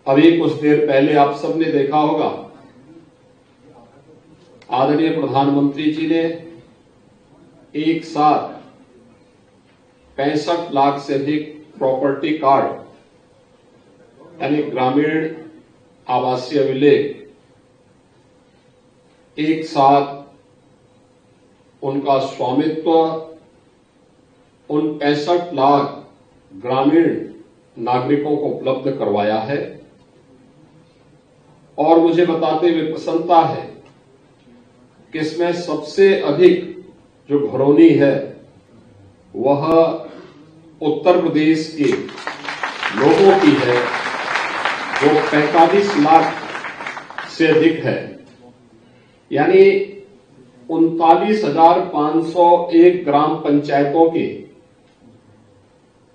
अभी कुछ देर पहले आप सबने देखा होगा, आदरणीय प्रधानमंत्री जी ने एक साथ 65 लाख से अधिक प्रॉपर्टी कार्ड यानी ग्रामीण आवासीय अभिलेख एक साथ उनका स्वामित्व उन 65 लाख ग्रामीण नागरिकों को उपलब्ध करवाया है। और मुझे बताते हुए प्रसन्नता है कि इसमें सबसे अधिक जो घरौनी है वह उत्तर प्रदेश के लोगों की है, जो 45 लाख से अधिक है, यानी 39,501 ग्राम पंचायतों के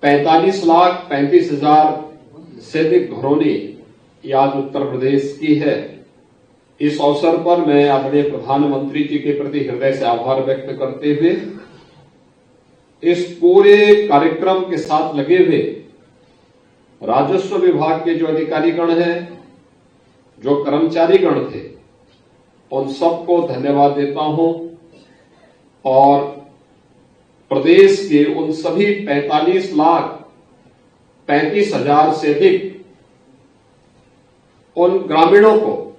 45,35,000 से अधिक घरौनी आज उत्तर प्रदेश की है। इस अवसर पर मैं आदरणीय प्रधानमंत्री जी के प्रति हृदय से आभार व्यक्त करते हुए इस पूरे कार्यक्रम के साथ लगे हुए राजस्व विभाग के जो अधिकारीगण हैं, जो कर्मचारीगण थे, उन सबको धन्यवाद देता हूं और प्रदेश के उन सभी 45,35,000 से अधिक उन ग्रामीणों को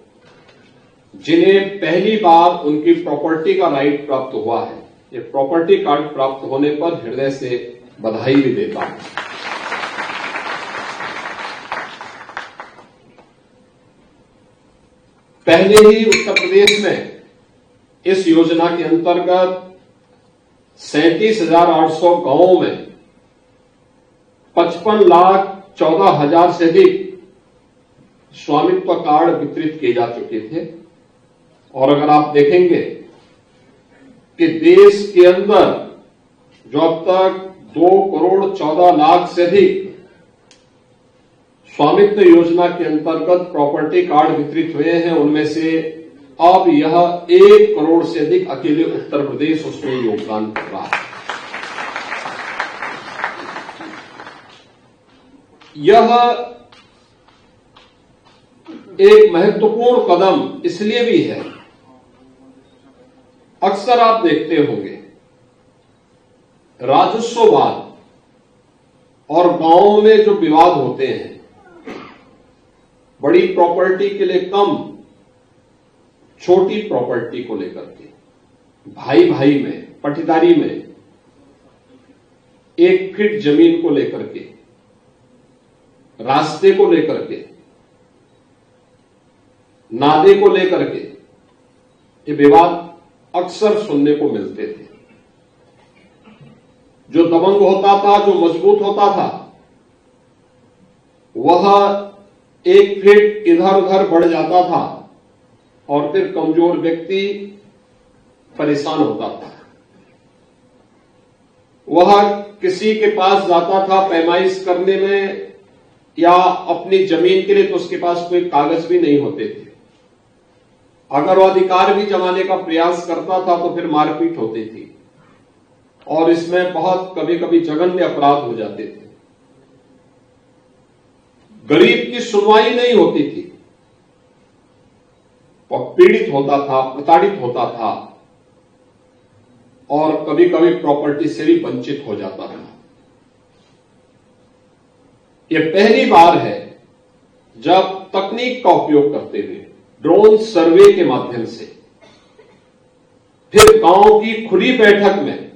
जिन्हें पहली बार उनकी प्रॉपर्टी का राइट प्राप्त हुआ है, ये प्रॉपर्टी कार्ड प्राप्त होने पर हृदय से बधाई भी देता हूं। पहले ही उत्तर प्रदेश में इस योजना के अंतर्गत 37,800 गांवों में 55,14,000 से अधिक स्वामित्व कार्ड वितरित किए जा चुके थे। और अगर आप देखेंगे कि देश के अंदर जो अब तक 2,14,00,000 से अधिक स्वामित्व योजना के अंतर्गत प्रॉपर्टी कार्ड वितरित हुए हैं, उनमें से अब यह 1 करोड़ से अधिक अकेले उत्तर प्रदेश उसमें योगदान कर रहा है। यह एक महत्वपूर्ण कदम इसलिए भी है, अक्सर आप देखते होंगे राजस्ववाद और गांवों में जो विवाद होते हैं, बड़ी प्रॉपर्टी के लिए कम, छोटी प्रॉपर्टी को लेकर के, भाई भाई में, पटीदारी में, 1 फीट जमीन को लेकर के, रास्ते को लेकर के, नादे को लेकर के, ये विवाद अक्सर सुनने को मिलते थे। जो दबंग होता था, जो मजबूत होता था, वह 1 फीट इधर उधर बढ़ जाता था और फिर कमजोर व्यक्ति परेशान होता था। वह किसी के पास जाता था पैमाइश करने में या अपनी जमीन के लिए, तो उसके पास कोई कागज भी नहीं होते थे। अगर वह अधिकार भी जमाने का प्रयास करता था तो फिर मारपीट होती थी और इसमें बहुत कभी कभी जघन्य अपराध हो जाते थे। गरीब की सुनवाई नहीं होती थी, वह पीड़ित होता था, प्रताड़ित होता था और कभी कभी प्रॉपर्टी से भी वंचित हो जाता था। यह पहली बार है जब तकनीक का उपयोग करते हुए ड्रोन सर्वे के माध्यम से, फिर गांव की खुली बैठक में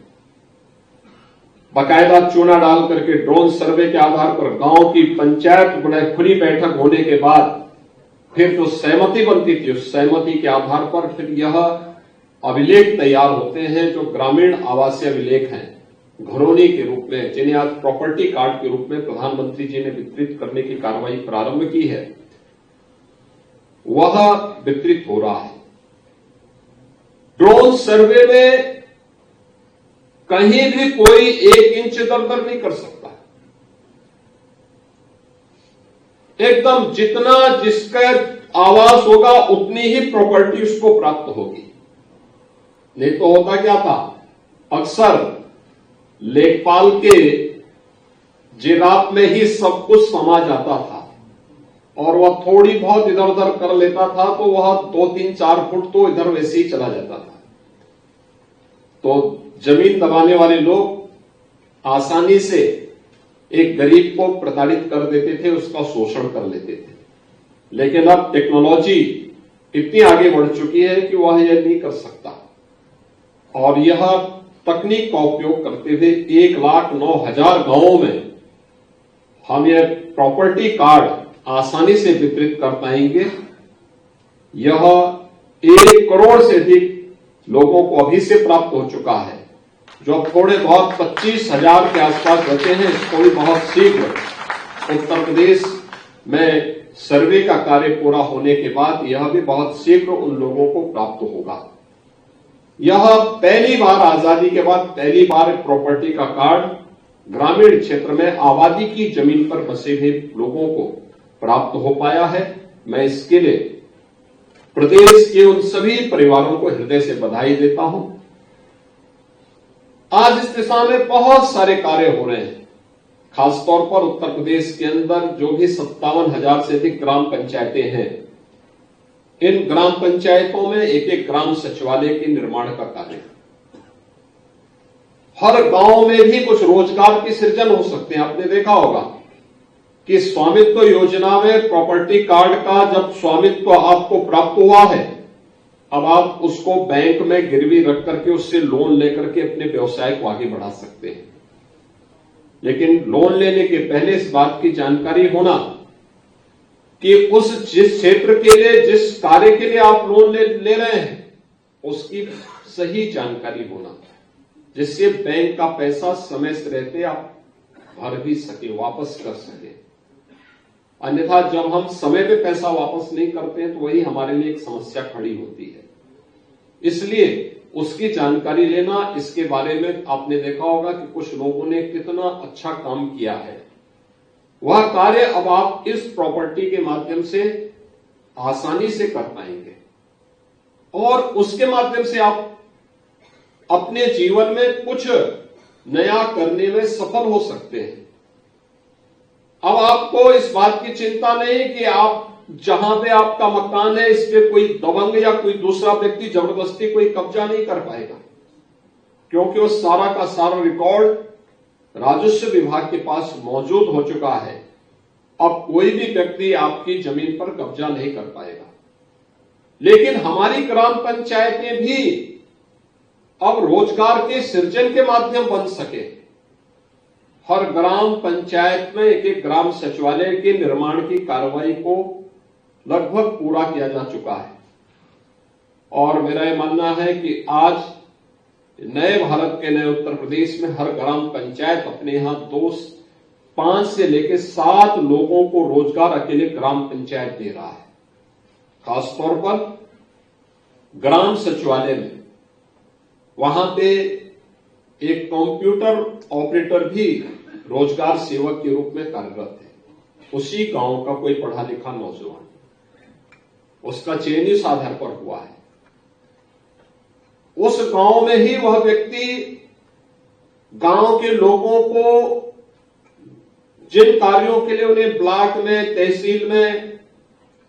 बाकायदा चूना डाल करके ड्रोन सर्वे के आधार पर गांव की पंचायत खुली बैठक होने के बाद फिर जो सहमति बनती थी, उस सहमति के आधार पर फिर यह अभिलेख तैयार होते हैं, जो ग्रामीण आवासीय अभिलेख हैं, घरौनी के रूप में, जिन्हें आज प्रॉपर्टी कार्ड के रूप में प्रधानमंत्री जी ने वितरित करने की कार्रवाई प्रारंभ की है, वह वितरित हो रहा है। ड्रोन सर्वे में कहीं भी कोई 1 इंच इधर-उधर नहीं कर सकता। एकदम जितना जिसका आवास होगा उतनी ही प्रॉपर्टी उसको प्राप्त होगी। नहीं तो होता क्या था, अक्सर लेखपाल के जेराब में ही सब कुछ समा जाता था और वह थोड़ी बहुत इधर उधर कर लेता था तो वह 2-3-4 फुट तो इधर वैसे ही चला जाता था। तो जमीन दबाने वाले लोग आसानी से एक गरीब को प्रताड़ित कर देते थे, उसका शोषण कर लेते थे। लेकिन अब टेक्नोलॉजी इतनी आगे बढ़ चुकी है कि वह यह नहीं कर सकता, और यह तकनीक का उपयोग करते हुए 1,09,000 गांवों में हम यह प्रॉपर्टी कार्ड आसानी से वितरित कर पाएंगे। यह 1 करोड़ से अधिक लोगों को अभी से प्राप्त हो चुका है। जो अब थोड़े बहुत 25,000 के आसपास बचे हैं, इसको भी बहुत शीघ्र उत्तर प्रदेश में सर्वे का कार्य पूरा होने के बाद यह भी बहुत शीघ्र उन लोगों को प्राप्त होगा। यह पहली बार आजादी के बाद पहली बार प्रॉपर्टी का कार्ड ग्रामीण क्षेत्र में आबादी की जमीन पर बसे हुए लोगों को प्राप्त हो पाया है। मैं इसके लिए प्रदेश के उन सभी परिवारों को हृदय से बधाई देता हूं। आज इस दिशा में बहुत सारे कार्य हो रहे हैं। खासतौर पर उत्तर प्रदेश के अंदर जो भी 57,000 से अधिक ग्राम पंचायतें हैं, इन ग्राम पंचायतों में एक ग्राम सचिवालय के निर्माण का कार्य, हर गांव में भी कुछ रोजगार की सृजन हो सकते हैं। आपने देखा होगा कि स्वामित्व योजना में प्रॉपर्टी कार्ड का जब स्वामित्व आपको प्राप्त हुआ है, अब आप उसको बैंक में गिरवी रख करके उससे लोन लेकर के अपने व्यवसाय को आगे बढ़ा सकते हैं। लेकिन लोन लेने के पहले इस बात की जानकारी होना कि जिस क्षेत्र के लिए, जिस कार्य के लिए आप लोन ले रहे हैं, उसकी सही जानकारी होना, जिससे बैंक का पैसा समय से रहते आप भर भी सके, वापस कर सके। अन्यथा जब हम समय पे पैसा वापस नहीं करते हैं तो वही हमारे लिए एक समस्या खड़ी होती है। इसलिए उसकी जानकारी लेना, इसके बारे में आपने देखा होगा कि कुछ लोगों ने कितना अच्छा काम किया है। वह कार्य अब आप इस प्रॉपर्टी के माध्यम से आसानी से कर पाएंगे और उसके माध्यम से आप अपने जीवन में कुछ नया करने में सफल हो सकते हैं। अब आपको इस बात की चिंता नहीं कि आप जहां पे आपका मकान है इस पे कोई दबंग या कोई दूसरा व्यक्ति जबरदस्ती कोई कब्जा नहीं कर पाएगा, क्योंकि वो सारा का सारा रिकॉर्ड राजस्व विभाग के पास मौजूद हो चुका है। अब कोई भी व्यक्ति आपकी जमीन पर कब्जा नहीं कर पाएगा। लेकिन हमारी ग्राम पंचायतें भी अब रोजगार के सृजन के माध्यम बन सके। हर ग्राम पंचायत में एक ग्राम सचिवालय के निर्माण की कार्रवाई को लगभग पूरा किया जा चुका है, और मेरा यह मानना है कि आज नए भारत के नए उत्तर प्रदेश में हर ग्राम पंचायत अपने यहां 5 से लेकर 7 लोगों को रोजगार अकेले ग्राम पंचायत दे रहा है। खासतौर पर ग्राम सचिवालय में वहां पे एक कंप्यूटर ऑपरेटर भी रोजगार सेवक के रूप में कार्यरत है। उसी गांव का कोई पढ़ा लिखा नौजवान, उसका चयन इस आधार पर हुआ है। उस गांव में ही वह व्यक्ति गांव के लोगों को जिन कार्यों के लिए उन्हें ब्लॉक में, तहसील में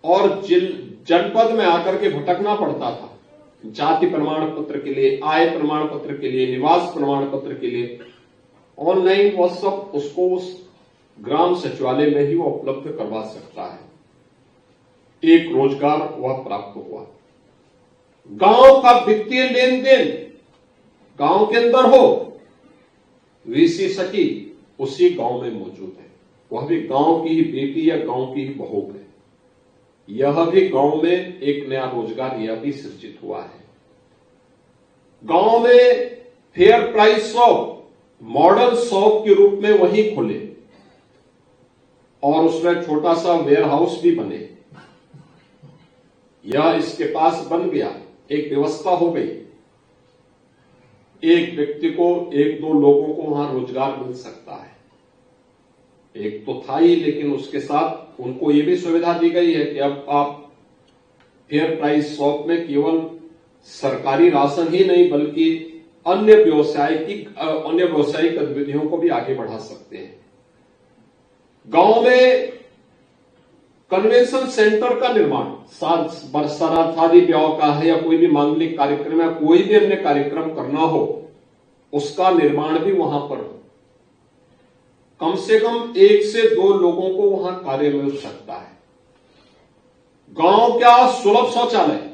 और जनपद में आकर के भटकना पड़ता था, जाति प्रमाण पत्र के लिए, आय प्रमाण पत्र के लिए, निवास प्रमाण पत्र के लिए, ऑनलाइन वह सब उसको उस ग्राम सचिवालय में ही वो उपलब्ध करवा सकता है। एक रोजगार वह प्राप्त हुआ। गांव का वित्तीय लेन देन गांव के अंदर हो, वीसी सखी उसी गांव में मौजूद है। वह भी गांव की ही बेटी या गांव की ही बहू है। यह भी गांव में एक नया रोजगार यह भी सृजित हुआ है। गांव में fair price shop, model shop के रूप में वही खुले और उसमें छोटा सा वेयर हाउस भी बने। यह इसके पास बन गया, एक व्यवस्था हो गई। एक व्यक्ति को, 1-2 लोगों को वहां रोजगार मिल सकता है। एक तो था ही, लेकिन उसके साथ उनको ये भी सुविधा दी गई है कि अब आप फेयर प्राइस शॉप में केवल सरकारी राशन ही नहीं बल्कि अन्य व्यावसायिक गतिविधियों को भी आगे बढ़ा सकते हैं। गांव में कन्वेंशन सेंटर का निर्माण, शादी ब्याह का है या कोई भी मांगलिक कार्यक्रम या कोई भी अन्य कार्यक्रम करना हो, उसका निर्माण भी वहां पर हो। कम से कम 1 से 2 लोगों को वहां कार्य मिल सकता है। गांव क्या सुलभ शौचालय,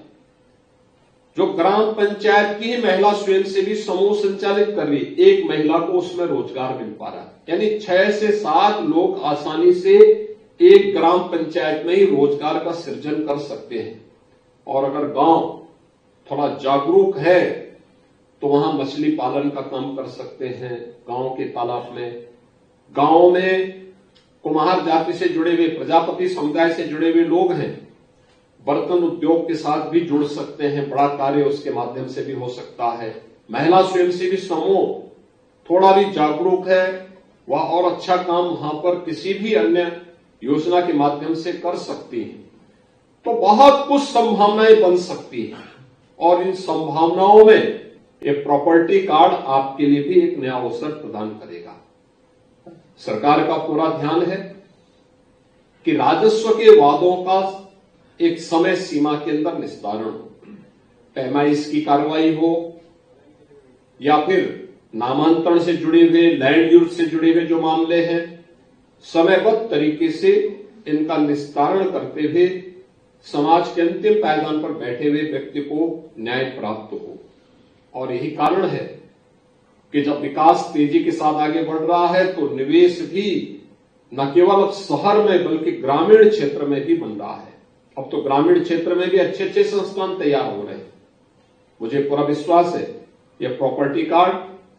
जो ग्राम पंचायत की ही महिला स्वयंसेवी समूह संचालित कर रही, एक महिला को उसमें रोजगार मिल पा रहा है। यानी 6 से 7 लोग आसानी से एक ग्राम पंचायत में ही रोजगार का सृजन कर सकते हैं। और अगर गांव थोड़ा जागरूक है तो वहां मछली पालन का काम कर सकते हैं। गांव के तालाब में, गांव में कुम्हार जाति से जुड़े हुए, प्रजापति समुदाय से जुड़े हुए लोग हैं, बर्तन उद्योग के साथ भी जुड़ सकते हैं। बड़ा कार्य उसके माध्यम से भी हो सकता है। महिला स्वयंसेवी समूह थोड़ा भी जागरूक है, वह और अच्छा काम वहां पर किसी भी अन्य योजना के माध्यम से कर सकती है। तो बहुत कुछ संभावनाएं बन सकती हैं और इन संभावनाओं में ये प्रॉपर्टी कार्ड आपके लिए भी एक नया अवसर प्रदान करेगा। सरकार का पूरा ध्यान है कि राजस्व के वादों का एक समय सीमा के अंदर निस्तारण हो, पैमाइश की कार्रवाई हो या फिर नामांतरण से जुड़े हुए, लैंड यूज से जुड़े हुए जो मामले हैं, समयबद्ध तरीके से इनका निस्तारण करते हुए समाज के अंतिम पायदान पर बैठे हुए व्यक्ति को न्याय प्राप्त हो। और यही कारण है कि जब विकास तेजी के साथ आगे बढ़ रहा है तो निवेश भी न केवल अब शहर में बल्कि ग्रामीण क्षेत्र में भी बन रहा है। अब तो ग्रामीण क्षेत्र में भी अच्छे अच्छे संस्थान तैयार हो रहे हैं। मुझे पूरा विश्वास है यह प्रॉपर्टी कार्ड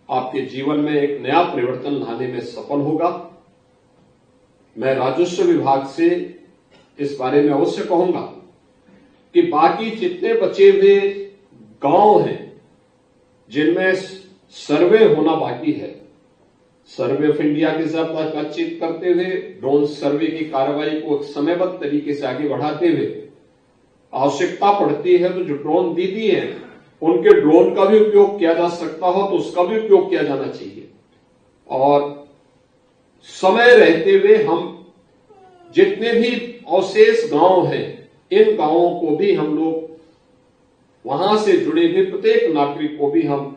आपके जीवन में एक नया परिवर्तन लाने में सफल होगा। मैं राजस्व विभाग से इस बारे में अवश्य कहूंगा कि बाकी जितने बचे हुए गांव हैं जिनमें सर्वे होना बाकी है, सर्वे ऑफ इंडिया के साथ बातचीत करते हुए ड्रोन सर्वे की कार्रवाई को समयबद्ध तरीके से आगे बढ़ाते हुए आवश्यकता पड़ती है तो जो ड्रोन दीदी हैं उनके ड्रोन का भी उपयोग किया जा सकता हो तो उसका भी उपयोग किया जाना चाहिए। और समय रहते हुए हम जितने भी अवशेष गांव हैं इन गांवों को भी हम लोग वहां से जुड़े हुए प्रत्येक नागरिक को भी हम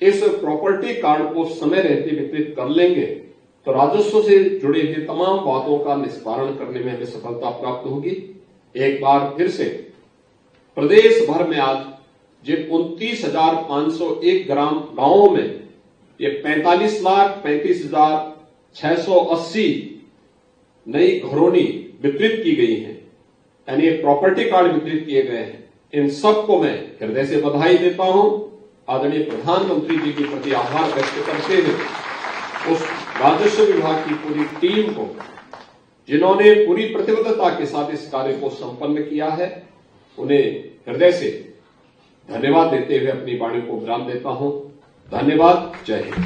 इस प्रॉपर्टी कार्ड को समय रहते वितरित कर लेंगे तो राजस्व से जुड़े हुए तमाम बातों का निस्तारण करने में हमें सफलता प्राप्त होगी। एक बार फिर से प्रदेश भर में आज जिन 29,501 ग्राम गांवों में ये 45,35,680 नई घरौनी वितरित की गई हैं, यानी प्रॉपर्टी कार्ड वितरित किए गए हैं। इन सबको मैं हृदय से बधाई देता हूं। आदरणीय प्रधानमंत्री जी के प्रति आभार व्यक्त करते हुए उस राजस्व विभाग की पूरी टीम को जिन्होंने पूरी प्रतिबद्धता के साथ इस कार्य को संपन्न किया है, उन्हें हृदय से धन्यवाद देते हुए अपनी वाणी को विराम देता हूं। धन्यवाद। जय हिंद।